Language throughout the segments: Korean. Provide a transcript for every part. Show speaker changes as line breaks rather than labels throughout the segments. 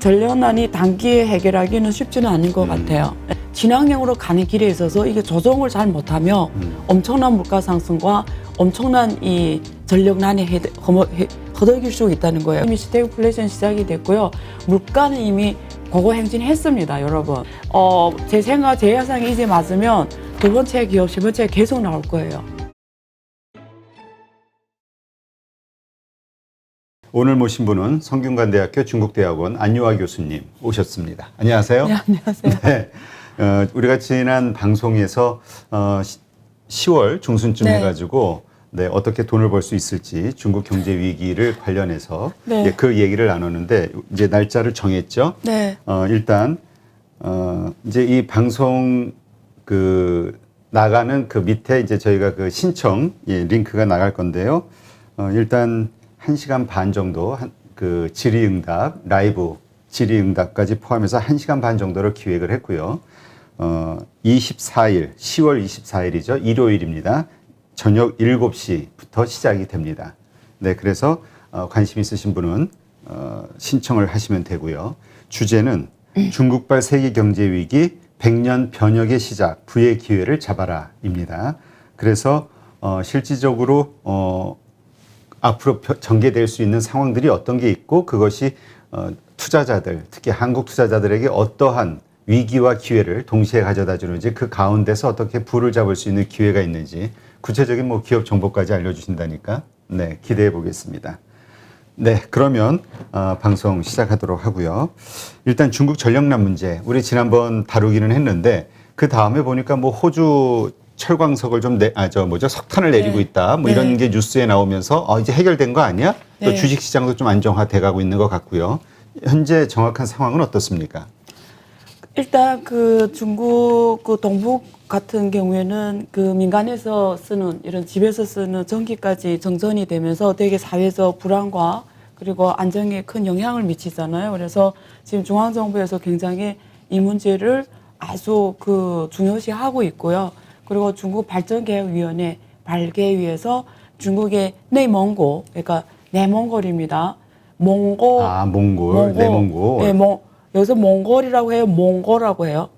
전력난이 단기에 해결하기는 쉽지는 않은 것 같아요. 진앙형으로 가는 길에 있어서 이게 조정을 잘 못하면 엄청난 물가 상승과 엄청난 이 전력난이 허덕일 수 있다는 거예요. 이미 스태그플레이션 시작이 됐고요. 물가는 이미 고고행진했습니다, 여러분. 제 생각, 제 예상이 이제 맞으면 두 번째 기업, 세 번째 계속 나올 거예요.
오늘 모신 분은 성균관대학교 중국대학원 안유아 교수님 오셨습니다. 안녕하세요.
네, 안녕하세요.
네, 우리가 지난 방송에서 10월 중순쯤
네.
해가지고 어떻게 돈을 벌 수 있을지 중국 경제 위기를 관련해서
네.
그 얘기를 나눴는데 이제 날짜를 정했죠.
네.
일단 이제 이 방송 나가는 그 밑에 이제 저희가 그 신청 링크가 나갈 건데요. 일단 1시간 반 정도 그 질의응답, 라이브 질의응답까지 포함해서 1시간 반 정도를 기획을 했고요. 24일, 10월 24일이죠. 일요일입니다. 저녁 7시부터 시작이 됩니다. 네, 그래서 관심 있으신 분은 신청을 하시면 되고요. 주제는 중국발 세계 경제 위기 100년 변혁의 시작, 부의 기회를 잡아라입니다. 그래서 실질적으로 앞으로 전개될 수 있는 상황들이 어떤 게 있고 그것이 투자자들, 특히 한국 투자자들에게 어떠한 위기와 기회를 동시에 가져다 주는지 그 가운데서 어떻게 부를 잡을 수 있는 기회가 있는지 구체적인 뭐 기업 정보까지 알려주신다니까 네, 기대해 보겠습니다. 네, 그러면 방송 시작하도록 하고요. 일단 중국 전력난 문제 우리 지난번 다루기는 했는데 그 다음에 보니까 뭐 호주 철광석을 좀 석탄을 내리고
네.
있다. 뭐
네.
이런 게 뉴스에 나오면서 이제 해결된 거 아니야? 또
네.
주식 시장도 좀 안정화돼 가고 있는 것 같고요. 현재 정확한 상황은 어떻습니까?
일단 그 중국 그 동북 같은 경우에는 그 민간에서 쓰는 이런 집에서 쓰는 전기까지 정전이 되면서 되게 사회적 불안과 그리고 안정에 큰 영향을 미치잖아요. 그래서 지금 중앙정부에서 굉장히 이 문제를 아주 그 중요시하고 있고요. 그리고 중국 발전개혁위원회 발개위에서 중국의 내몽고, 그러니까 내몽골입니다. 몽골.
몽골, 내몽골.
네, 여기서 몽골이라고 해요, 몽골이라고 해요.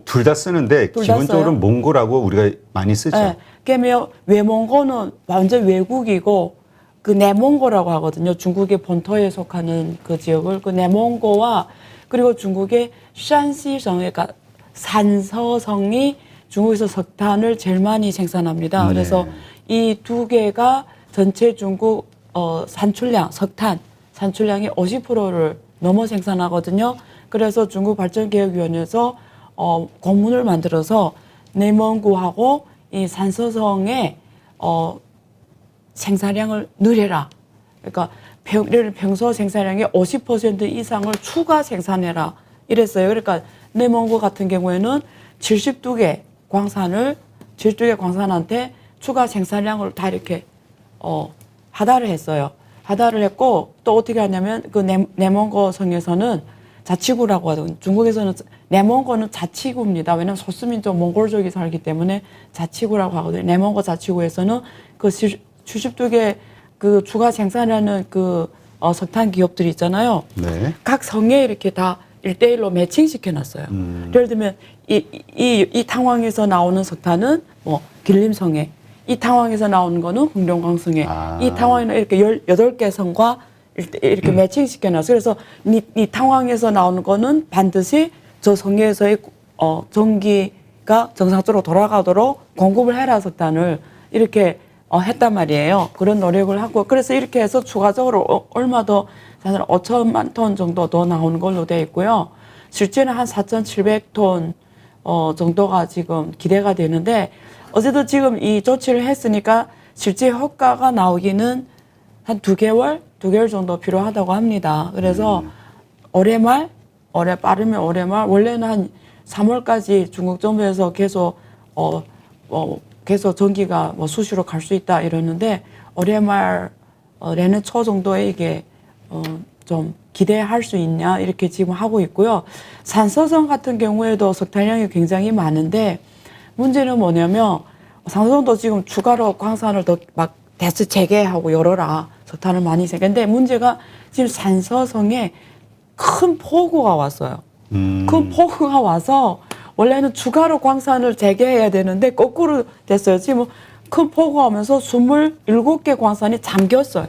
둘 다 쓰는데
둘다
기본적으로
써요?
몽골하고 우리가 많이 쓰죠.
네, 그러면 외몽고는 완전 외국이고 그 내몽고라고 하거든요. 중국의 본토에 속하는 그 지역을 그 내몽고와 그리고 중국의 샨시성, 그러니까 산서성이 중국에서 석탄을 제일 많이 생산합니다.
네.
그래서 이 두 개가 전체 중국 산출량, 석탄 산출량의 50%를 넘어 생산하거든요. 그래서 중국 발전개혁위원회에서 공문을 만들어서 내몽구하고 이 산서성의 생산량을 늘려라. 그러니까 평소 생산량의 50% 이상을 추가 생산해라. 이랬어요. 그러니까 내몽구 같은 경우에는 72개 광산한테 추가 생산량을 다 이렇게 하달을 했어요. 하달을 했고 또 어떻게 하냐면 그 내몽고 성에서는 자치구라고 하거든요. 중국에서는 내몽고는 자치구입니다. 왜냐하면 소수민족 몽골족이 살기 때문에 자치구라고 하거든요. 내몽고 자치구에서는 그 72개 그 추가 생산하는 그 석탄 기업들이 있잖아요.
네.
각 성에 이렇게 다 1대1로 매칭시켜 놨어요. 예를 들면 이 탕왕에서 나오는 석탄은 뭐 길림성에, 이 탕왕에서 나오는 거는 흥룡강성에, 이 탕왕에는 이렇게 18개 성과 이렇게 매칭시켜 놨어요. 그래서 이 탕왕에서 나오는 거는 반드시 저 성에서의 전기가 정상적으로 돌아가도록 공급을 해라 석탄을 이렇게 했단 말이에요. 그런 노력을 하고 그래서 이렇게 해서 추가적으로 얼마 더 5천만 톤 정도 더 나오는 걸로 되어 있고요. 실제는 한 4,700톤 정도가 지금 기대가 되는데 어쨌든 지금 이 조치를 했으니까 실제 효과가 나오기는 한 2개월 정도 필요하다고 합니다. 그래서 빠르면 올해 말 원래는 한 3월까지 중국 정부에서 계속 계속 전기가 수시로 갈 수 있다 이러는데 올해 말 내년 초 정도에 이게 좀 기대할 수 있냐 이렇게 지금 하고 있고요. 산서성 같은 경우에도 석탄량이 굉장히 많은데 문제는 뭐냐면 산서성도 지금 추가로 광산을 더 막 대수 재개하고 열어라 석탄을 많이 생겼는데 문제가 지금 산서성에 큰 폭우가 왔어요.
음.
큰 폭우가 와서 원래는 추가로 광산을 재개해야 되는데 거꾸로 됐어요. 지금 큰 폭우가 오면서 27개 광산이 잠겼어요.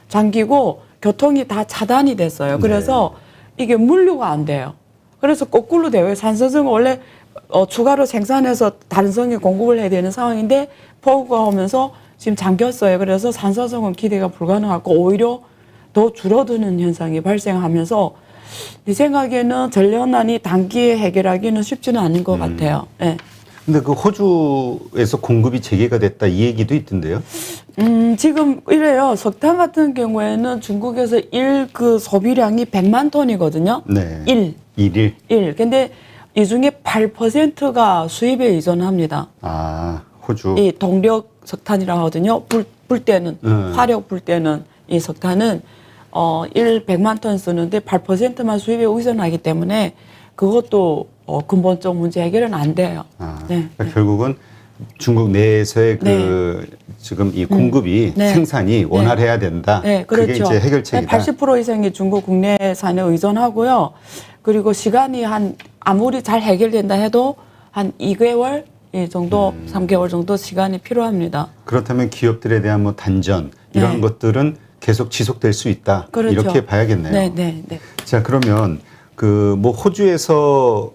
잠기고 교통이 다 차단이 됐어요. 그래서 이게 물류가 안 돼요. 그래서 거꾸로 돼요. 산서성은 원래 추가로 생산해서 다른 성에 공급을 해야 되는 상황인데 폭우가 오면서 지금 잠겼어요. 그래서 산서성은 기대가 불가능하고 오히려 더 줄어드는 현상이 발생하면서 이 생각에는 전력난이 단기에 해결하기는 쉽지는 않은 것 같아요. 네.
근데 그 호주에서 공급이 재개가 됐다 이 얘기도 있던데요.
지금 이래요. 석탄 같은 경우에는 중국에서 그 소비량이 100만 톤이거든요.
네.
일. 근데 이 중에 8%가 수입에 의존합니다.
아, 호주.
이 동력 석탄이라고 하거든요. 불 때는, 화력 불 때는 이 석탄은 100만 톤 쓰는데 8%만 수입에 의존하기 때문에 그것도 근본적 문제 해결은 안 돼요. 네.
그러니까 결국은 중국 내에서의 그 지금 이 공급이 생산이 원활해야 된다.
네, 그렇죠.
그게 이제 해결책이다.
80% 이상이 중국 국내산에 의존하고요. 그리고 시간이 아무리 잘 해결된다 해도 한 2개월 이 정도, 3개월 정도 시간이 필요합니다.
그렇다면 기업들에 대한 뭐 단전 이런 것들은 계속 지속될 수 있다.
그렇죠.
이렇게 봐야겠네요.
네.
자, 그러면 그 뭐 호주에서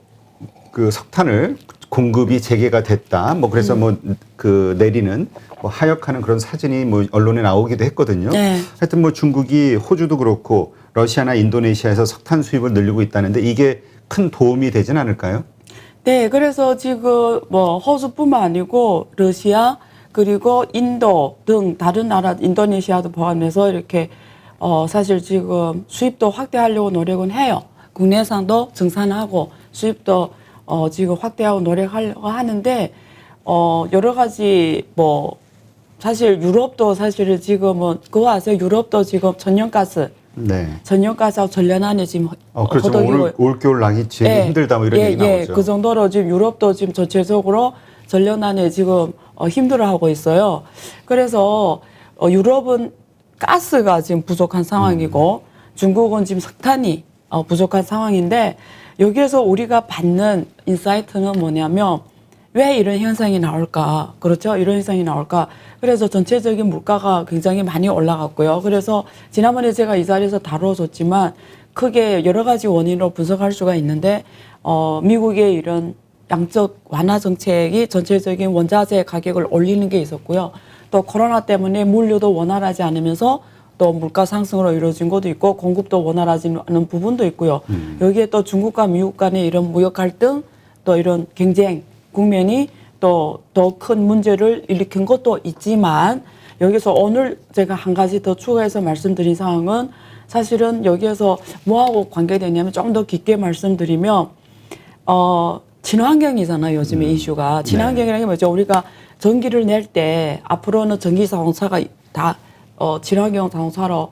그 석탄을 공급이 재개가 됐다. 뭐 그래서 뭐 그 내리는 뭐 하역하는 그런 사진이 뭐 언론에 나오기도 했거든요.
네.
하여튼 뭐 중국이 호주도 그렇고 러시아나 인도네시아에서 석탄 수입을 늘리고 있다는데 이게 큰 도움이 되진 않을까요?
네, 그래서 지금 뭐 호주뿐만 아니고 러시아 그리고 인도 등 다른 나라, 인도네시아도 포함해서 이렇게 사실 지금 수입도 확대하려고 노력은 해요. 국내산도 증산하고 수입도 지금 확대하고 노력하려고 하는데 여러 가지 뭐 사실 유럽도 사실은 지금은 그거 아세요? 유럽도 지금 천연가스 전력가스하고 전련안에 지금
그렇죠. 오늘 올겨울 나기 제일 힘들다 뭐 이런 얘기 나오죠.
그 정도로 지금 유럽도 지금 전체적으로 전련안에 지금 힘들어하고 있어요. 그래서 유럽은 가스가 지금 부족한 상황이고 중국은 지금 석탄이 부족한 상황인데 여기에서 우리가 받는 인사이트는 뭐냐면 왜 이런 현상이 나올까? 그렇죠? 이런 현상이 나올까? 그래서 전체적인 물가가 굉장히 많이 올라갔고요. 그래서 지난번에 제가 이 자리에서 다뤄줬지만 크게 여러 가지 원인으로 분석할 수가 있는데 미국의 이런 양적 완화 정책이 전체적인 원자재 가격을 올리는 게 있었고요. 또 코로나 때문에 물류도 원활하지 않으면서 또 물가 상승으로 이루어진 것도 있고 공급도 원활하지 않은 부분도 있고요. 여기에 또 중국과 미국 간의 이런 무역 갈등 또 이런 경쟁 국면이 또 더 큰 문제를 일으킨 것도 있지만 여기서 오늘 제가 한 가지 더 추가해서 말씀드린 상황은 사실은 여기에서 뭐하고 관계되냐면 좀 더 깊게 말씀드리면 친환경이잖아요. 요즘에 이슈가. 친환경이라는 게 뭐죠? 우리가 전기를 낼 때 앞으로는 전기 자동차가 다 친환경 자동차로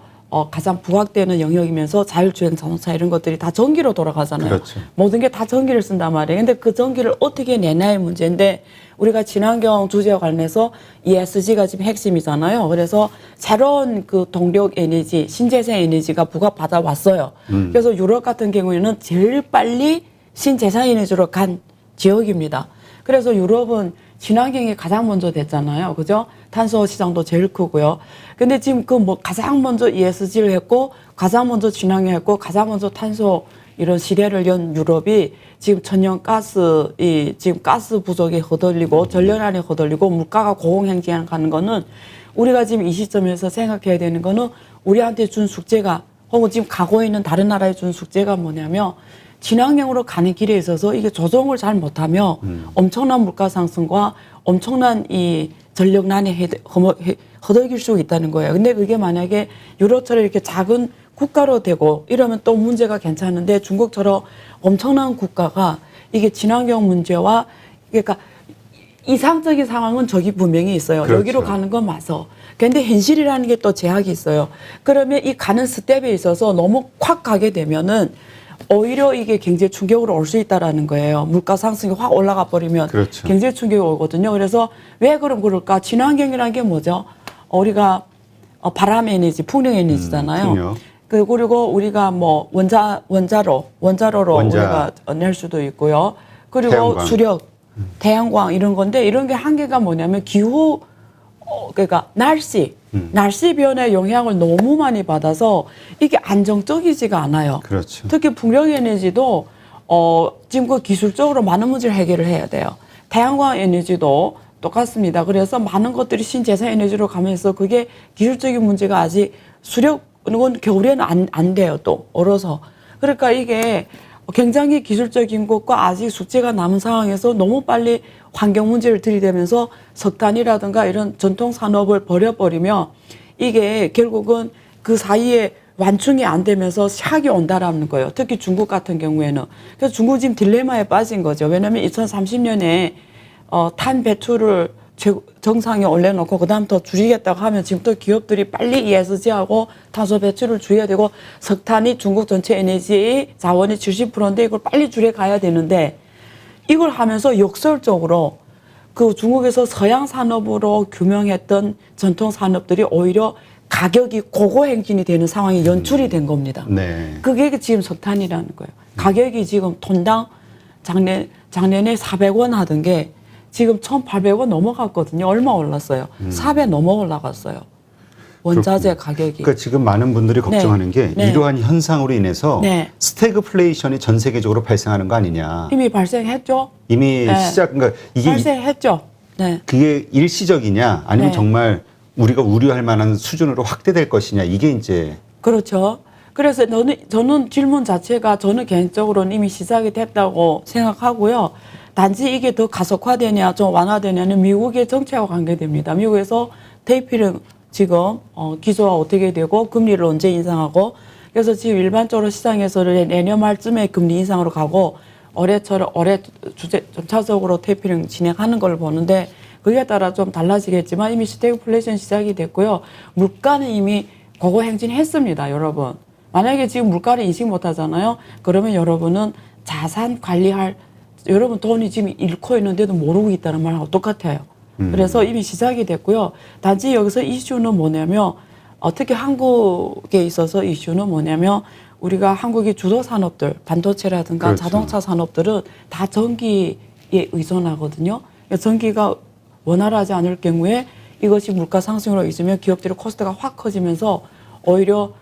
가장 부각되는 영역이면서 자율주행 자동차 이런 것들이 다 전기로 돌아가잖아요.
그렇죠.
모든 게 다 전기를 쓴단 말이에요. 근데 그 전기를 어떻게 내냐의 문제인데 우리가 친환경 주제와 관련해서 ESG가 지금 핵심이잖아요. 그래서 새로운 그 동력 에너지, 신재생 에너지가 부각받아 왔어요. 그래서 유럽 같은 경우에는 제일 빨리 신재생 에너지로 간 지역입니다. 그래서 유럽은 친환경이 가장 먼저 됐잖아요. 그죠? 탄소 시장도 제일 크고요. 근데 지금 그 뭐 가장 먼저 ESG를 했고, 가장 먼저 친환경 했고, 가장 먼저 탄소 이런 시대를 연 유럽이 지금 천연가스, 지금 가스 부족에 허들리고, 전력난에 허들리고, 물가가 고공행진하는 가는 거는 우리가 지금 이 시점에서 생각해야 되는 거는 우리한테 준 숙제가, 혹은 지금 가고 있는 다른 나라에 준 숙제가 뭐냐면, 친환경으로 가는 길에 있어서 이게 조정을 잘 못하면 엄청난 물가 상승과 엄청난 이 전력난에 허덕일 수 있다는 거예요. 근데 그게 만약에 유럽처럼 이렇게 작은 국가로 되고 이러면 또 문제가 괜찮은데 중국처럼 엄청난 국가가 이게 친환경 문제와 그러니까 이상적인 상황은 저기 분명히 있어요.
그렇죠.
여기로 가는 건 맞아. 근데 현실이라는 게 또 제약이 있어요. 그러면 이 가는 스텝에 있어서 너무 콱 가게 되면은 오히려 이게 경제 충격으로 올 수 있다라는 거예요. 물가 상승이 확 올라가 버리면
그렇죠.
경제 충격이 오거든요. 그래서 왜 그럴까? 친환경이라는 게 뭐죠? 우리가 바람 에너지, 풍력 에너지잖아요.
풍력.
그리고 우리가 뭐 원자로로 우리가 낼 수도 있고요. 그리고
태양광.
수력, 태양광 이런 건데 이런 게 한계가 뭐냐면 기후 그러니까 날씨 변화의 영향을 너무 많이 받아서 이게 안정적이지가 않아요.
그렇죠.
특히 풍력 에너지도 지금 그 기술적으로 많은 문제를 해결을 해야 돼요. 태양광 에너지도 똑같습니다. 그래서 많은 것들이 신재생 에너지로 가면서 그게 기술적인 문제가 아직 수력은 겨울에는 안 돼요. 또 얼어서. 그러니까 이게 굉장히 기술적인 것과 아직 숙제가 남은 상황에서 너무 빨리 환경 문제를 들이대면서 석탄이라든가 이런 전통 산업을 버려버리면 이게 결국은 그 사이에 완충이 안 되면서 샥이 온다라는 거예요. 특히 중국 같은 경우에는. 그래서 중국 지금 딜레마에 빠진 거죠. 왜냐하면 2030년에 탄 배출을 정상에 올려놓고 그다음부터 줄이겠다고 하면 지금부터 기업들이 빨리 ESG하고 탄소 배출을 줄여야 되고 석탄이 중국 전체 에너지 자원의 70%인데 이걸 빨리 줄여가야 되는데 이걸 하면서 역설적으로 그 중국에서 서양 산업으로 규명했던 전통 산업들이 오히려 가격이 고고행진이 되는 상황이 연출이 된 겁니다.
네.
그게 지금 석탄이라는 거예요. 가격이 지금 톤당 작년에 400원 하던 게 지금 1,800원 넘어갔거든요. 얼마 올랐어요? 4배 넘어 올라갔어요. 원자재 가격이.
그러니까 지금 많은 분들이 걱정하는 게
네.
이러한 현상으로 인해서
네.
스태그플레이션이 전 세계적으로 발생하는 거 아니냐.
이미 발생했죠?
이미
네.
그러니까 이게
발생했죠? 네.
그게 일시적이냐 아니면
네.
정말 우리가 우려할 만한 수준으로 확대될 것이냐 이게 이제
그렇죠. 그래서 저는 질문 자체가 저는 개인적으로는 이미 시작이 됐다고 생각하고요. 단지 이게 더 가속화되냐 좀 완화되냐는 미국의 정책과 관계됩니다. 미국에서 테이프링 지금 기조가 어떻게 되고 금리를 언제 인상하고 그래서 지금 일반적으로 시장에서는 내년 말쯤에 금리 인상으로 가고 올해 점차적으로 테이프링 진행하는 걸 보는데 그에 따라 좀 달라지겠지만 이미 스태그플레이션 시작이 됐고요. 물가는 이미 고고 행진했습니다, 여러분. 만약에 지금 물가를 인식 못 하잖아요. 그러면 여러분은 자산 관리할 여러분 돈이 지금 잃고 있는데도 모르고 있다는 말하고 똑같아요. 그래서 이미 시작이 됐고요. 단지 여기서 이슈는 뭐냐면 특히 한국에 있어서 이슈는 뭐냐면 우리가 한국의 주도 산업들 반도체라든가
그렇죠.
자동차 산업들은 다 전기에 의존하거든요. 전기가 원활하지 않을 경우에 이것이 물가 상승으로 있으면 기업들의 코스트가 확 커지면서 오히려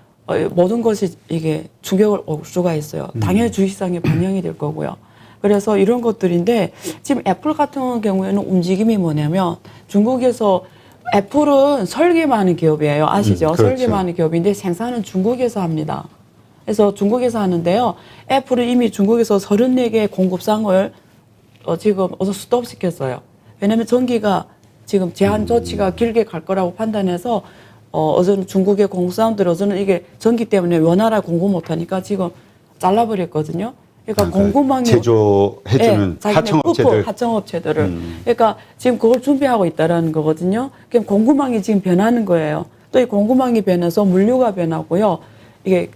모든 것이 이게 충격을 올 수가 있어요. 당연히 주식시장에 반영이 될 거고요. 그래서 이런 것들인데 지금 애플 같은 경우에는 움직임이 뭐냐면 중국에서 애플은 설계만 하는 기업이에요. 아시죠?
그렇죠.
설계만 하는 기업인데 생산은 중국에서 합니다. 그래서 중국에서 하는데요. 애플은 이미 중국에서 34개의 공급상을 지금 어서 스톱시켰어요. 왜냐하면 전기가 지금 제한 조치가 길게 갈 거라고 판단해서 어제는 중국의 공급사원들 어제는 이게 전기 때문에 원활하게 공급 못하니까 지금 잘라버렸거든요. 그러니까 공급망이
제조해주는 하청업체들.
하청업체들을. 그러니까 지금 그걸 준비하고 있다라는 거거든요. 그럼 공급망이 지금 변하는 거예요. 또 이 공급망이 변해서 물류가 변하고요. 이게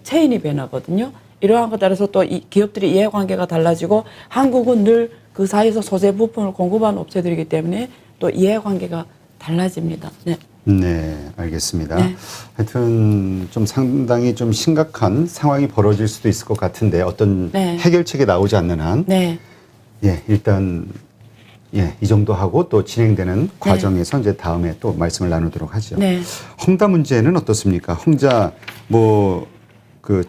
체인이 변하거든요. 이러한 것에 따라서 또 이 기업들의 이해관계가 달라지고 한국은 늘 그 사이에서 소재 부품을 공급하는 업체들이기 때문에 또 이해관계가 달라집니다. 네.
네, 알겠습니다.
네.
하여튼 좀 상당히 좀 심각한 상황이 벌어질 수도 있을 것 같은데 어떤
네.
해결책이 나오지 않는 한,
네.
예, 일단 이 정도 하고 또 진행되는 과정에서 이제 다음에 또 말씀을 나누도록 하죠.
네.
헝다 문제는 어떻습니까? 헝다 그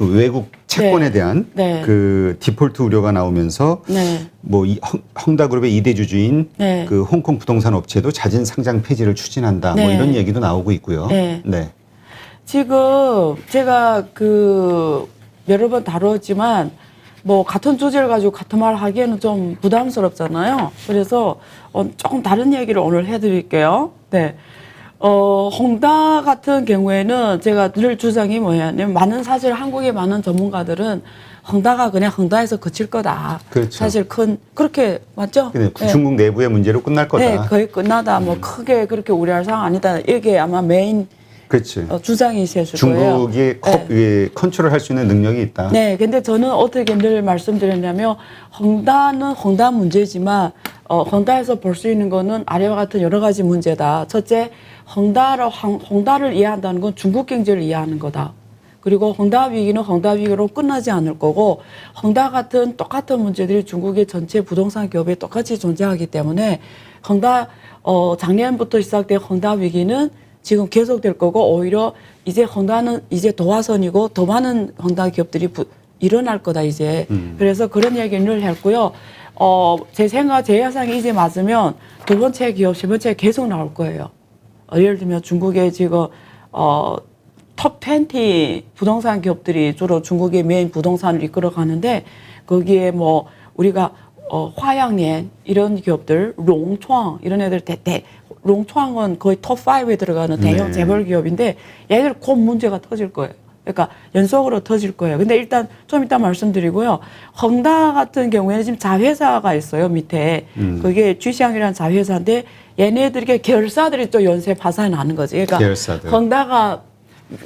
외국 채권에
네.
대한
네.
그 디폴트 우려가 나오면서
네.
뭐 헝다그룹의 2대 주주인
네.
그 홍콩 부동산 업체도 자진 상장 폐지를 추진한다. 뭐
네.
이런 얘기도 나오고 있고요.
네.
네.
지금 제가 여러 번 다뤘지만 뭐 같은 주제를 가지고 같은 말 하기에는 좀 부담스럽잖아요. 그래서 조금 다른 얘기를 오늘 해드릴게요. 네. 헝다 같은 경우에는 제가 늘 주장이 뭐냐면 사실 한국의 많은 전문가들은 헝다가 그냥 헝다에서 그칠 거다.
그렇죠.
사실 그렇게 맞죠?
근데
네.
중국 내부의 문제로 끝날 거다.
네, 거의 끝나다. 뭐 크게 그렇게 우려할 상황 아니다. 이게 아마 메인
그렇지.
주장이실 거예요.
중국이 컨트롤할 수 있는 능력이 있다.
네, 근데 저는 어떻게 늘 말씀드렸냐면 헝다는 헝다 문제지만 헝다에서 볼 수 있는 거는 아래와 같은 여러 가지 문제다. 첫째, 헝다를 이해한다는 건 중국 경제를 이해하는 거다. 그리고 헝다 위기는 헝다 위기로 끝나지 않을 거고 헝다 같은 똑같은 문제들이 중국의 전체 부동산 기업에 똑같이 존재하기 때문에 헝다 작년부터 시작된 헝다 위기는 지금 계속될 거고 오히려 이제 헝다는 이제 도화선이고 더 많은 헝다 기업들이 일어날 거다 이제. 그래서 그런 얘기를 했고요. 제 생각, 제 예상이 이제 맞으면 두 번째 기업, 세 번째 계속 나올 거예요. 예를 들면 중국의 지금 톱 20 부동산 기업들이 주로 중국의 메인 부동산을 이끌어 가는데 거기에 뭐 우리가 화양연 이런 기업들, 롱创이런 애들 롱创은 거의 톱 5에 들어가는 대형
네.
재벌 기업인데 얘들 곧 문제가 터질 거예요. 그러니까 연속으로 터질 거예요. 근데 일단 좀 이따 말씀드리고요. 헝다 같은 경우에는 지금 자회사가 있어요, 밑에. 그게 쥐샹이라는 자회사인데 얘네들에게 계열사들이 또 연쇄 파산이 나는 거지. 그러니까
계열사들.
헝다가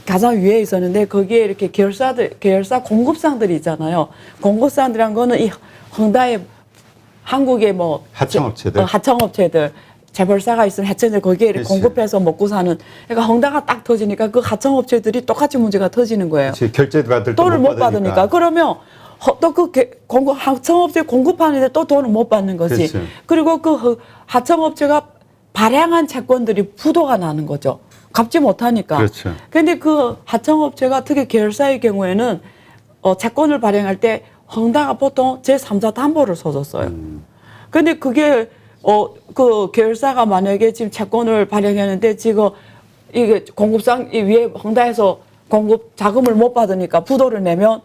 가장 위에 있었는데 거기에 이렇게 계열사 공급상들이 있잖아요. 공급상들이란 거는 이 헝다의 한국의 뭐 하청업체들 재벌사가 있으면 해체들 거기에 이렇게
그렇지.
공급해서 먹고 사는. 그러니까 헝다가 딱 터지니까 그 하청업체들이 똑같이 문제가 터지는 거예요.
그렇지. 결제 받을 때
돈을 못 받으니까. 그러면 또 그 하청업체 공급하는데 또 돈을 못 받는 거지.
그렇죠.
그리고 그 하청업체가 발행한 채권들이 부도가 나는 거죠. 갚지 못하니까.
그렇죠.
근데 그 하청업체가 특히 계열사의 경우에는 채권을 발행할 때 헝다가 보통 제3자 담보를 써줬어요. 근데 그게 그 계열사가 만약에 지금 채권을 발행했는데 지금 이게 공급상 이 위에 헝다에서 공급 자금을 못 받으니까 부도를 내면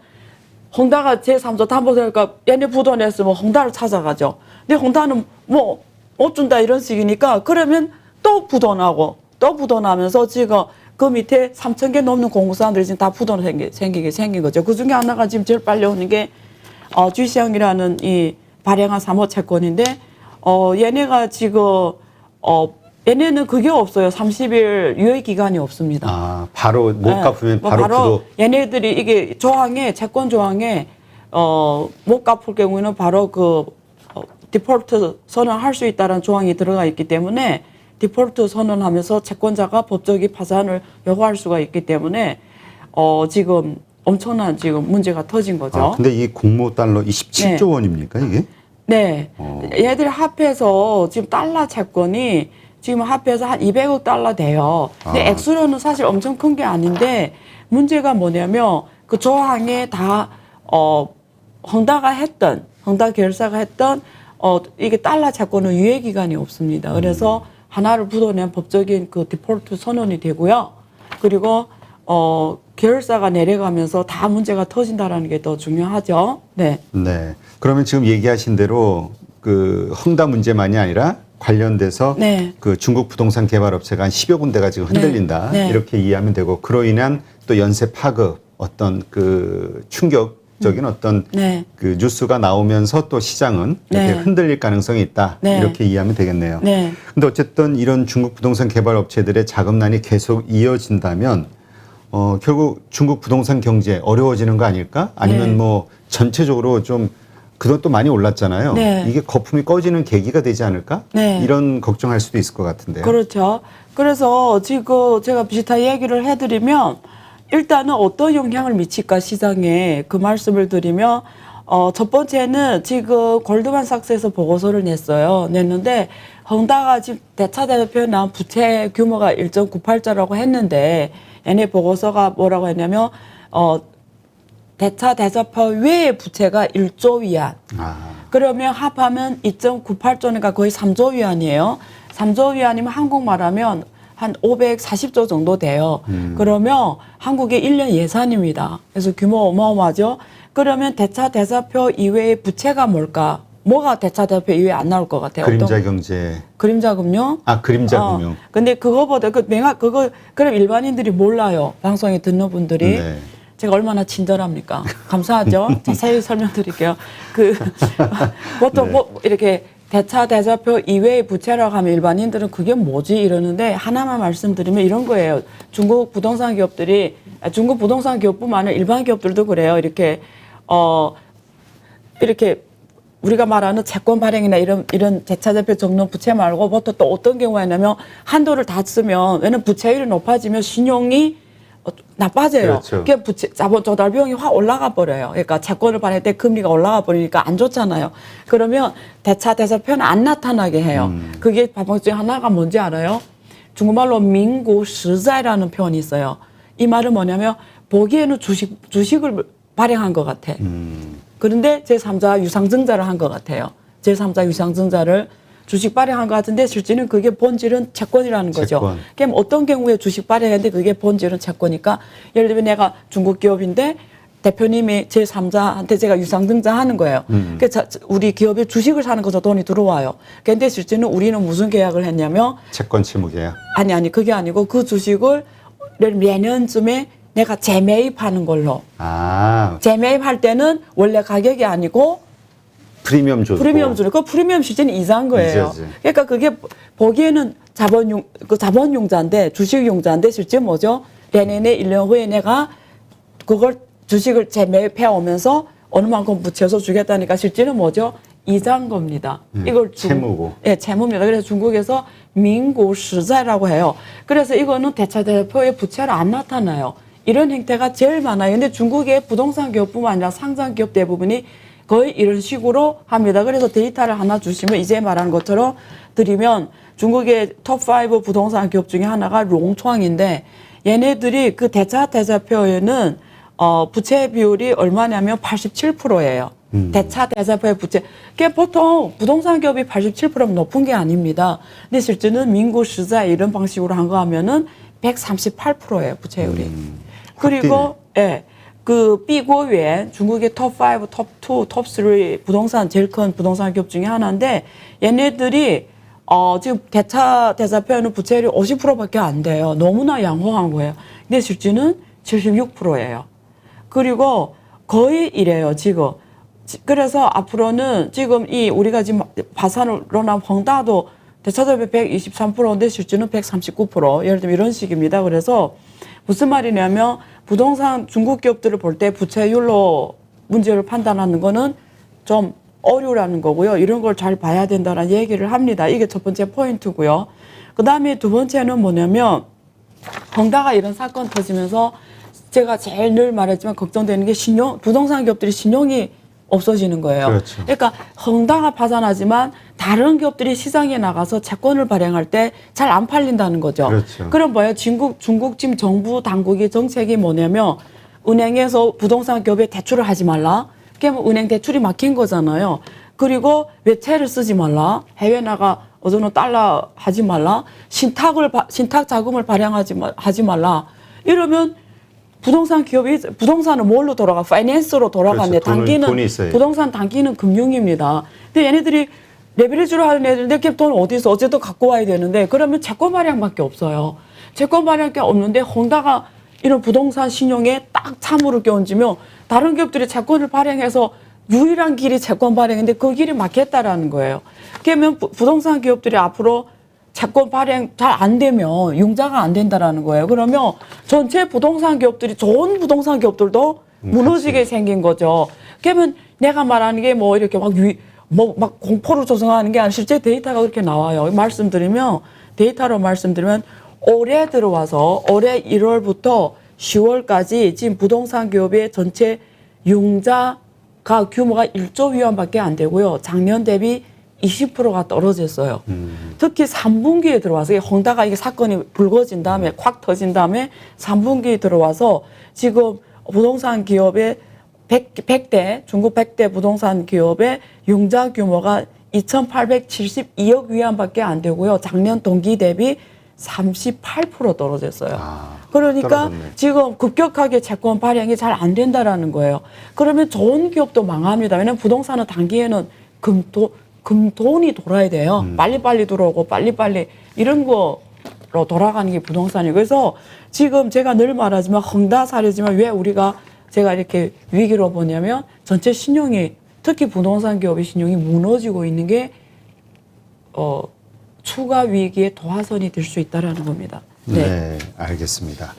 헝다가 제3자 담보되니까 얘네 부도 냈으면 헝다를 찾아가죠. 근데 헝다는 뭐 못 준다 이런 식이니까 그러면 또 부도 나고 또 부도 나면서 지금 그 밑에 3,000개 넘는 공급사들이 지금 다 부도 생긴 거죠. 그 중에 하나가 지금 제일 빨리 오는 게 쥐샹이라는 이 발행한 사모채권인데 얘네가 지금 얘네는 그게 없어요. 30일 유예 기간이 없습니다.
아, 바로 못
네.
갚으면
뭐
바로 부도.
얘네들이 이게 채권 조항에 못 갚을 경우에는 바로 그 디폴트 선언할 수 있다는 조항이 들어가 있기 때문에 디폴트 선언하면서 채권자가 법적인 파산을 요구할 수가 있기 때문에 지금 엄청난 지금 문제가 터진 거죠.
아, 근데 이 공모 달러 27조 원입니까 이게?
네. 얘들 합해서 지금 달러 채권이 지금 합해서 한 200억 달러 돼요. 근데 액수로는 사실 엄청 큰 게 아닌데 문제가 뭐냐면 그 조항에 다 헝다 계열사가 했던 이게 달러 채권은 유예 기간이 없습니다. 그래서 하나를 부도낸 법적인 그 디폴트 선언이 되고요. 그리고 계열사가 내려가면서 다 문제가 터진다라는 게 더 중요하죠. 네.
네. 그러면 지금 얘기하신 대로 그 헝다 문제만이 아니라 관련돼서
네.
그 중국 부동산 개발업체가 한 10여 군데가 지금 흔들린다.
네. 네.
이렇게 이해하면 되고 그로 인한 또 연쇄 파급 어떤 그 충격적인 어떤
네.
그 뉴스가 나오면서 또 시장은 이렇게
네.
흔들릴 가능성이 있다.
네.
이렇게 이해하면 되겠네요.
네.
근데 어쨌든 이런 중국 부동산 개발업체들의 자금난이 계속 이어진다면 결국 중국 부동산 경제 어려워지는 거 아닐까? 아니면
네.
뭐 전체적으로 좀 그것도 많이 올랐잖아요.
네.
이게 거품이 꺼지는 계기가 되지 않을까?
네.
이런 걱정할 수도 있을 것 같은데요.
그렇죠. 그래서 지금 제가 비슷한 얘기를 해드리면 일단은 어떤 영향을 미칠까 시장에 그 말씀을 드리면 첫 번째는 지금 골드만삭스에서 보고서를 냈는데 헝다가 지금 대차대조표에 나온 부채 규모가 1.98조라고 했는데 얘네 보고서가 뭐라고 했냐면 대차대조표 외의 부채가 1조 위안. 그러면 합하면 2.98조니까 거의 3조 위안이에요. 3조 위안이면 한국말 하면 한 540조 정도 돼요. 그러면 한국의 1년 예산입니다. 그래서 규모 어마어마하죠. 그러면 대차대조표 이외의 부채가 뭘까? 뭐가 대차대조표 이외에 안 나올 것 같아요?
그림자 경제.
그림자 금융?
그림자 금융.
근데 그거보다 그럼 일반인들이 몰라요. 방송에 듣는 분들이.
네.
제가 얼마나 친절합니까? 감사하죠. 자세히 설명드릴게요. 보통
네.
뭐 이렇게 대차대조표 이외의 부채라고 하면 일반인들은 그게 뭐지 이러는데 하나만 말씀드리면 이런 거예요. 중국 부동산 기업뿐만 아니라 일반 기업들도 그래요. 이렇게 우리가 말하는 채권 발행이나 이런 대차대표 적는 부채 말고 보통 또 어떤 경우에냐면 한도를 다 쓰면 왜냐면 부채율이 높아지면 신용이 나빠져요.
그렇죠.
그게 자본 조달 비용이 확 올라가 버려요. 그러니까 채권을 발행할 때 금리가 올라가 버리니까 안 좋잖아요. 그러면 대차 대사표는 안 나타나게 해요. 그게 방법 중에 하나가 뭔지 알아요? 중국말로 민구实在라는 표현이 있어요. 이 말은 뭐냐면 보기에는 주식을 발행한 것 같아. 그런데 제3자 유상증자를 한 것 같아요. 제3자 유상증자를 주식 발행한 것 같은데 실제는 그게 본질은 채권이라는 거죠.
채권.
그럼 어떤 경우에 주식 발행했는데 그게 본질은 채권이니까 예를 들면 내가 중국 기업인데 대표님이 제3자한테 제가 유상증자 하는 거예요. 그래서 우리 기업에 주식을 사는 거죠. 돈이 들어와요. 그런데 실제는 우리는 무슨 계약을 했냐면
채권 채무 계약.
아니 그게 아니고 그 주식을 내년쯤에 내가 재매입하는 걸로.
아,
재매입할 때는 원래 가격이 아니고
프리미엄 주고.
프리미엄 주는 그 프리미엄 실제는 이자인 거예요.
이자지.
그러니까 그게 보기에는 자본융자인데 주식융자인데 실제 뭐죠? 내년에 1년 후에 내가 그걸 주식을 재매입해 오면서 어느 만큼 부채서 주겠다니까 실제는 뭐죠? 이자인 겁니다. 이걸
채무고.
예, 채무입니다. 그래서 중국에서 민구实在라고 해요. 그래서 이거는 대차 대표의 부채를 안 나타나요. 이런 행태가 제일 많아요. 근데 중국의 부동산 기업뿐만 아니라 상장 기업 대부분이 거의 이런 식으로 합니다. 그래서 데이터를 하나 주시면 이제 말한 것처럼 드리면 중국의 톱5 부동산 기업 중에 하나가 롱創인데 얘네들이 그 대차 대자표에는 부채 비율이 얼마냐면 87%예요. 대차 대자표의 부채. 그게 보통 부동산 기업이 87%면 높은 게 아닙니다. 근데 실제는 민구实在이런 방식으로 한 거 하면은 138%예요, 부채율이. 그리고 예. 그 B고유엔 중국의 톱5, 톱2, 톱3 부동산 제일 큰 부동산 기업 중에 하나인데 얘네들이 지금 대차 대자표에는 부채율이 50%밖에 안 돼요. 너무나 양호한 거예요. 근데 실제는 76%예요. 그리고 거의 이래요, 지금. 그래서 앞으로는 지금 우리가 지금 바산으로 나온 헝다도 대차대표 123%인데 실제는 139%. 예를 들면 이런 식입니다. 그래서 무슨 말이냐면 부동산 중국 기업들을 볼 때 부채율로 문제를 판단하는 거는 좀 어려우라는 거고요. 이런 걸 잘 봐야 된다는 얘기를 합니다. 이게 첫 번째 포인트고요. 그 다음에 두 번째는 뭐냐면 헝다가 이런 사건 터지면서 제가 제일 늘 말했지만 걱정되는 게 부동산 기업들이 신용이 없어지는 거예요.
그렇죠.
그러니까 헝다가 파산하지만 다른 기업들이 시장에 나가서 채권을 발행할 때 잘 안 팔린다는 거죠.
그렇죠.
그럼 뭐예요? 중국 지금 정부 당국의 정책이 뭐냐면 은행에서 부동산 기업에 대출을 하지 말라. 그러면 은행 대출이 막힌 거잖아요. 그리고 외채를 쓰지 말라. 해외 나가 어느 달러 하지 말라. 신탁 자금을 발행하지 말라. 이러면 부동산 기업이 부동산은 뭘로 돌아가? 파이낸스로 돌아가는데
그렇죠. 돈이 있어요.
부동산 단기는 금융입니다. 근데 얘네들이 레버리지로 하는 애들인데 돈 어디서 어쨌든 갖고 와야 되는데 그러면 채권 발행밖에 없어요. 채권 발행밖에 없는데 헝다가 이런 부동산 신용에 딱 참으로 껴얹으면 다른 기업들이 채권을 발행해서 유일한 길이 채권 발행인데 그 길이 막혔다라는 거예요. 그러면 부동산 기업들이 앞으로 채권 발행 잘 안 되면 융자가 안 된다라는 거예요. 그러면 전체 부동산 기업들이 좋은 부동산 기업들도 무너지게 생긴 거죠. 그러면 내가 말하는 게 뭐 이렇게 막 공포를 조성하는 게 아니라 실제 데이터가 그렇게 나와요. 데이터로 말씀드리면 올해 들어와서 올해 1월부터 10월까지 지금 부동산 기업의 전체 융자가 규모가 1조 위안밖에 안 되고요. 작년 대비 20%가 떨어졌어요. 특히 3분기에 들어와서 헝다가 이게 사건이 불거진 다음에 콱 터진 다음에 3분기에 들어와서 지금 부동산 기업의 100대 중국 100대 부동산 기업의 융자 규모가 2,872억 위안밖에 안 되고요. 작년 동기 대비 38% 떨어졌어요. 그러니까
떨어졌네.
지금 급격하게 채권 발행이 잘 안 된다라는 거예요. 그러면 좋은 기업도 망합니다. 왜냐하면 부동산은 단기에는 금돈이 돌아야 돼요. 빨리빨리 들어오고 빨리빨리 이런 거로 돌아가는 게 부동산이에요. 그래서 지금 제가 늘 말하지만 헝다 사례지만 왜 제가 이렇게 위기로 보냐면 전체 신용이 특히 부동산 기업의 신용이 무너지고 있는 게 추가 위기의 도화선이 될 수 있다라는 겁니다.
네, 알겠습니다.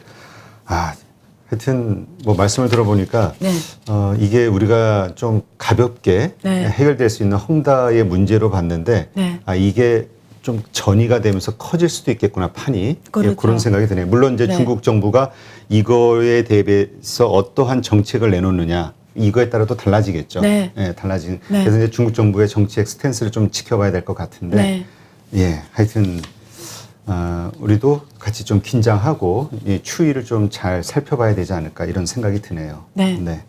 하여튼 뭐 말씀을 들어보니까
네.
이게 우리가 좀 가볍게
네.
해결될 수 있는 헝다의 문제로 봤는데
네.
이게 좀 전이가 되면서 커질 수도 있겠구나, 판이.
그렇죠.
예, 그런 생각이 드네요. 물론 이제
네.
중국 정부가 이거에 대비해서 어떠한 정책을 내놓느냐, 이거에 따라도 달라지겠죠.
네.
예, 달라진.
네.
그래서 이제 중국 정부의 정책 스탠스를 좀 지켜봐야 될 것 같은데.
네.
예, 하여튼 우리도 같이 좀 긴장하고 이 추이를 좀 잘 살펴봐야 되지 않을까 이런 생각이 드네요.
네.